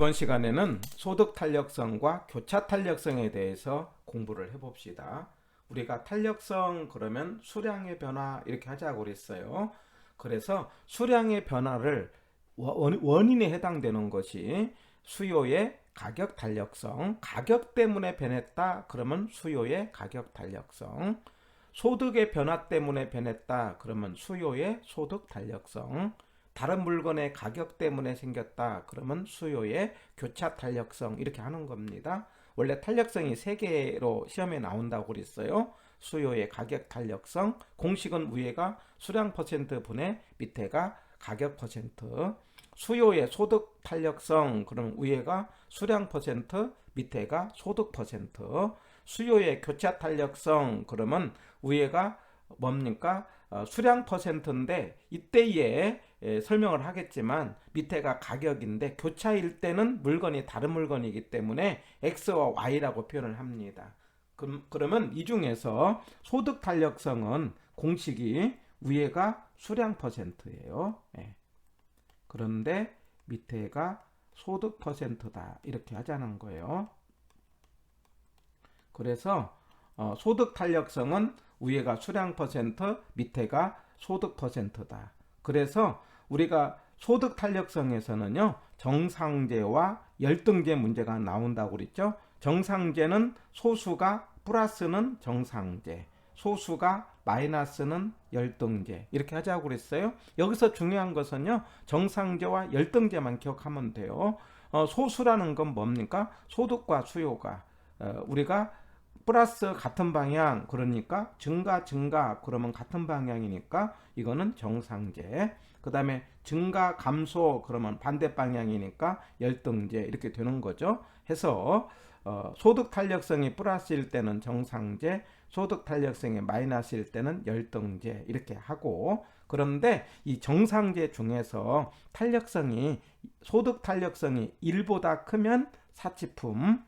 이번 시간에는 소득 탄력성과 교차 탄력성에 대해서 공부를 해봅시다. 우리가 탄력성 그러면 수량의 변화 이렇게 하자고 그랬어요. 그래서 수량의 변화를 원인에 해당되는 것이 수요의 가격 탄력성, 가격 때문에 변했다 그러면 수요의 가격 탄력성, 소득의 변화 때문에 변했다 그러면 수요의 소득 탄력성, 다른 물건의 가격 때문에 생겼다 그러면 수요의 교차 탄력성 이렇게 하는 겁니다. 원래 탄력성이 3개로 시험에 나온다고 그랬어요. 수요의 가격 탄력성, 공식은 위에가 수량 퍼센트 분의 밑에가 가격 퍼센트, 수요의 소득 탄력성 그럼 위에가 수량 퍼센트 밑에가 소득 퍼센트, 수요의 교차 탄력성 그러면 위에가 뭡니까? 수량 퍼센트인데 이때에 설명을 하겠지만 밑에가 가격인데 교차일 때는 물건이 다른 물건이기 때문에 X와 Y라고 표현을 합니다. 그러면 이 중에서 소득 탄력성은 공식이 위에가 수량 퍼센트예요. 그런데 밑에가 소득 퍼센트다 이렇게 하자는 거예요. 그래서 소득 탄력성은 위에가 수량 퍼센트, 밑에가 소득 퍼센트다. 그래서 우리가 소득 탄력성에서는요, 정상제와 열등제 문제가 나온다고 그랬죠. 정상제는 소수가 플러스는 정상제, 소수가 마이너스는 열등제 이렇게 하자고 그랬어요. 여기서 중요한 것은요, 정상제와 열등제만 기억하면 돼요. 소수라는 건 뭡니까? 소득과 수요가 우리가 플러스 같은 방향 그러니까 증가 그러면 같은 방향이니까 이거는 정상제. 그 다음에 증가 감소 그러면 반대 방향이니까 열등제 이렇게 되는 거죠. 해서 소득 탄력성이 플러스일 때는 정상제, 소득 탄력성이 마이너스일 때는 열등제 이렇게 하고, 그런데 이 정상제 중에서 탄력성이 소득 탄력성이 1보다 크면 사치품,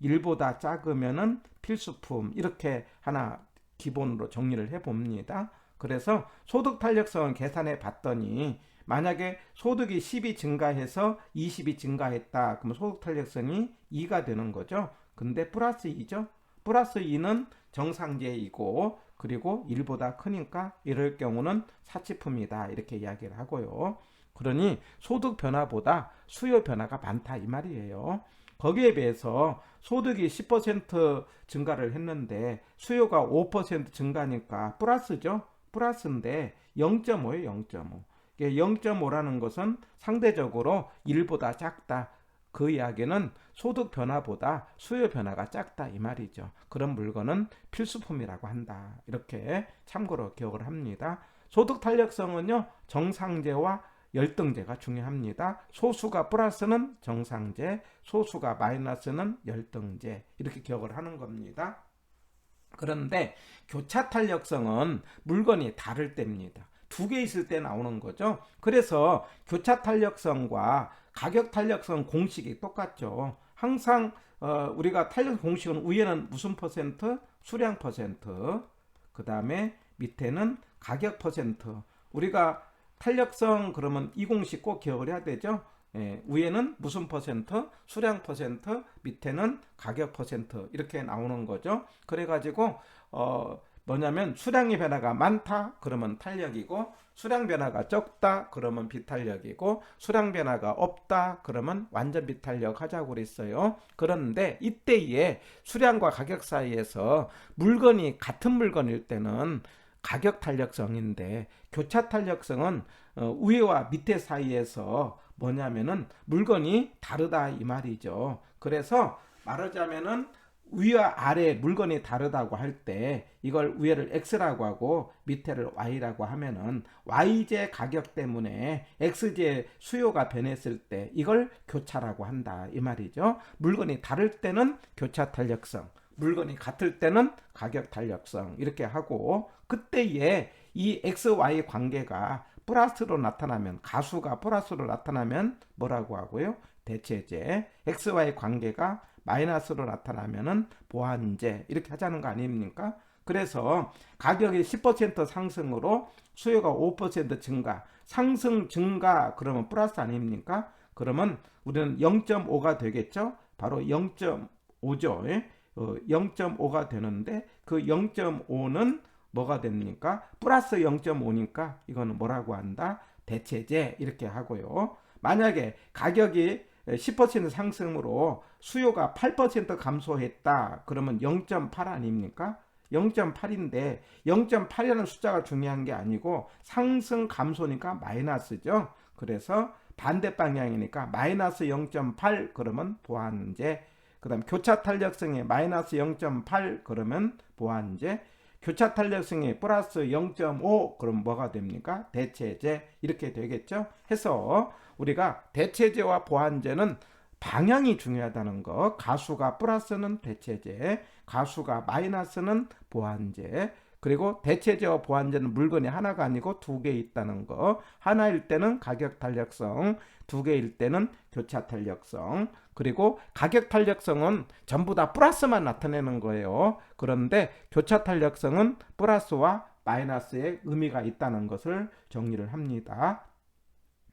1보다 작으면은 필수품 이렇게 하나 기본으로 정리를 해봅니다. 그래서 소득 탄력성을 계산해 봤더니 만약에 소득이 10이 증가해서 20이 증가했다 그러면 소득 탄력성이 2가 되는 거죠. 근데 플러스 2죠. 플러스 2는 정상제이고 그리고 1보다 크니까 이럴 경우는 사치품이다 이렇게 이야기를 하고요. 그러니 소득 변화보다 수요 변화가 많다 이 말이에요. 거기에 비해서 소득이 10% 증가를 했는데 수요가 5% 증가니까 플러스죠. 플러스인데 0.5예요. 0.5. 0.5라는 것은 상대적으로 1보다 작다. 그 이야기는 소득 변화보다 수요 변화가 작다 이 말이죠. 그런 물건은 필수품이라고 한다. 이렇게 참고로 기억을 합니다. 소득 탄력성은요, 정상제와 열등제가 중요합니다. 소수가 플러스는 정상제, 소수가 마이너스는 열등제 이렇게 기억을 하는 겁니다. 그런데 교차 탄력성은 물건이 다를 때입니다. 2개 있을 때 나오는 거죠. 그래서 교차 탄력성과 가격 탄력성 공식이 똑같죠. 항상 우리가 탄력 공식은 위에는 무슨 퍼센트? 수량 퍼센트. 그 다음에 밑에는 가격 퍼센트. 우리가 탄력성 그러면 이 공식 꼭 기억을 해야 되죠. 위에는 무슨 퍼센트, 수량 퍼센트, 밑에는 가격 퍼센트 이렇게 나오는 거죠. 그래가지고 뭐냐면 수량의 변화가 많다 그러면 탄력이고, 수량 변화가 적다 그러면 비탄력이고, 수량 변화가 없다 그러면 완전 비탄력 하자고 그랬어요. 그런데 이때에 수량과 가격 사이에서 물건이 같은 물건일 때는 가격 탄력성인데, 교차 탄력성은 위와 밑에 사이에서 뭐냐면은 물건이 다르다 이 말이죠. 그래서 말하자면은 위와 아래 물건이 다르다고 할 때 이걸 위를 X라고 하고 밑에를 Y라고 하면은 Y제 가격 때문에 X제 수요가 변했을 때 이걸 교차라고 한다 이 말이죠. 물건이 다를 때는 교차 탄력성, 물건이 같을 때는 가격 탄력성 이렇게 하고, 그때에 이 XY 관계가 플러스로 나타나면, 가수가 플러스로 나타나면 뭐라고 하고요? 대체제. XY 관계가 마이너스로 나타나면은 보완제 이렇게 하자는 거 아닙니까? 그래서 가격이 10% 상승으로 수요가 5% 증가, 상승 증가 그러면 플러스 아닙니까? 그러면 우리는 0.5가 되겠죠. 바로 0.5죠. 0.5가 되는데 그 0.5는 뭐가 됩니까? 플러스 0.5니까 이거는 뭐라고 한다? 대체제 이렇게 하고요. 만약에 가격이 10% 상승으로 수요가 8% 감소했다. 그러면 0.8 아닙니까? 0.8인데 0.8이라는 숫자가 중요한 게 아니고 상승 감소니까 마이너스죠. 그래서 반대 방향이니까 마이너스 0.8 그러면 보완제. 그 다음 교차 탄력성이 마이너스 0.8 그러면 보완제. 교차 탄력성이 플러스 0.5 그럼 뭐가 됩니까? 대체제 이렇게 되겠죠. 해서 우리가 대체제와 보완제는 방향이 중요하다는 거. 가수가 플러스는 대체제, 가수가 마이너스는 보완제. 그리고 대체제와 보완제는 물건이 하나가 아니고 두 개 있다는 거. 하나일 때는 가격 탄력성, 두 개일 때는 교차 탄력성. 그리고 가격 탄력성은 전부 다 플러스만 나타내는 거예요. 그런데 교차 탄력성은 플러스와 마이너스의 의미가 있다는 것을 정리를 합니다.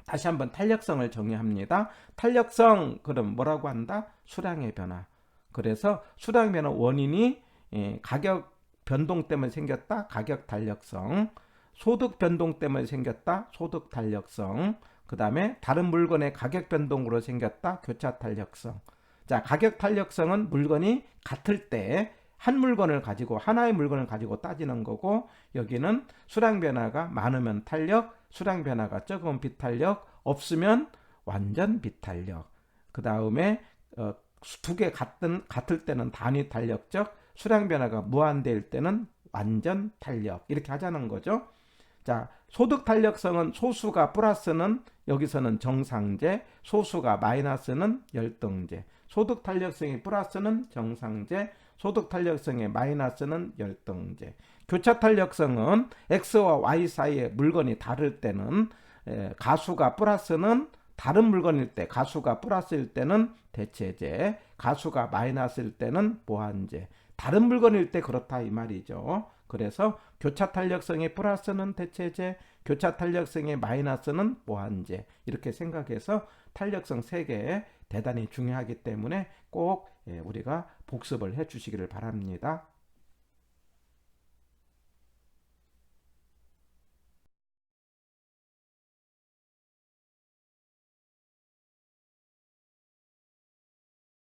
다시 한번 탄력성을 정의합니다. 탄력성 그럼 뭐라고 한다? 수량의 변화. 그래서 수량 변화 원인이 가격 변동 때문에 생겼다. 가격 탄력성. 소득 변동 때문에 생겼다. 소득 탄력성. 그 다음에 다른 물건의 가격 변동으로 생겼다. 교차 탄력성. 자, 가격 탄력성은 물건이 같을 때 한 물건을 가지고 하나의 물건을 가지고 따지는 거고, 여기는 수량 변화가 많으면 탄력, 수량 변화가 적으면 비탄력, 없으면 완전 비탄력. 그 다음에 두 개 같을 때는 단위 탄력적, 수량 변화가 무한대일 때는 완전 탄력. 이렇게 하자는 거죠. 자, 소득 탄력성은 소수가 플러스는 여기서는 정상제, 소수가 마이너스는 열등제. 소득 탄력성이 플러스는 정상제, 소득 탄력성의 마이너스는 열등제. 교차 탄력성은 X와 Y 사이에 물건이 다를 때는 가수가 플러스는 다른 물건일 때, 가수가 플러스일 때는 대체제, 가수가 마이너스일 때는 보완제. 다른 물건일 때 그렇다 이 말이죠. 그래서 교차 탄력성의 플러스는 대체제, 교차 탄력성의 마이너스는 보완제. 이렇게 생각해서 탄력성 3개 대단히 중요하기 때문에 꼭 우리가 복습을 해 주시기를 바랍니다.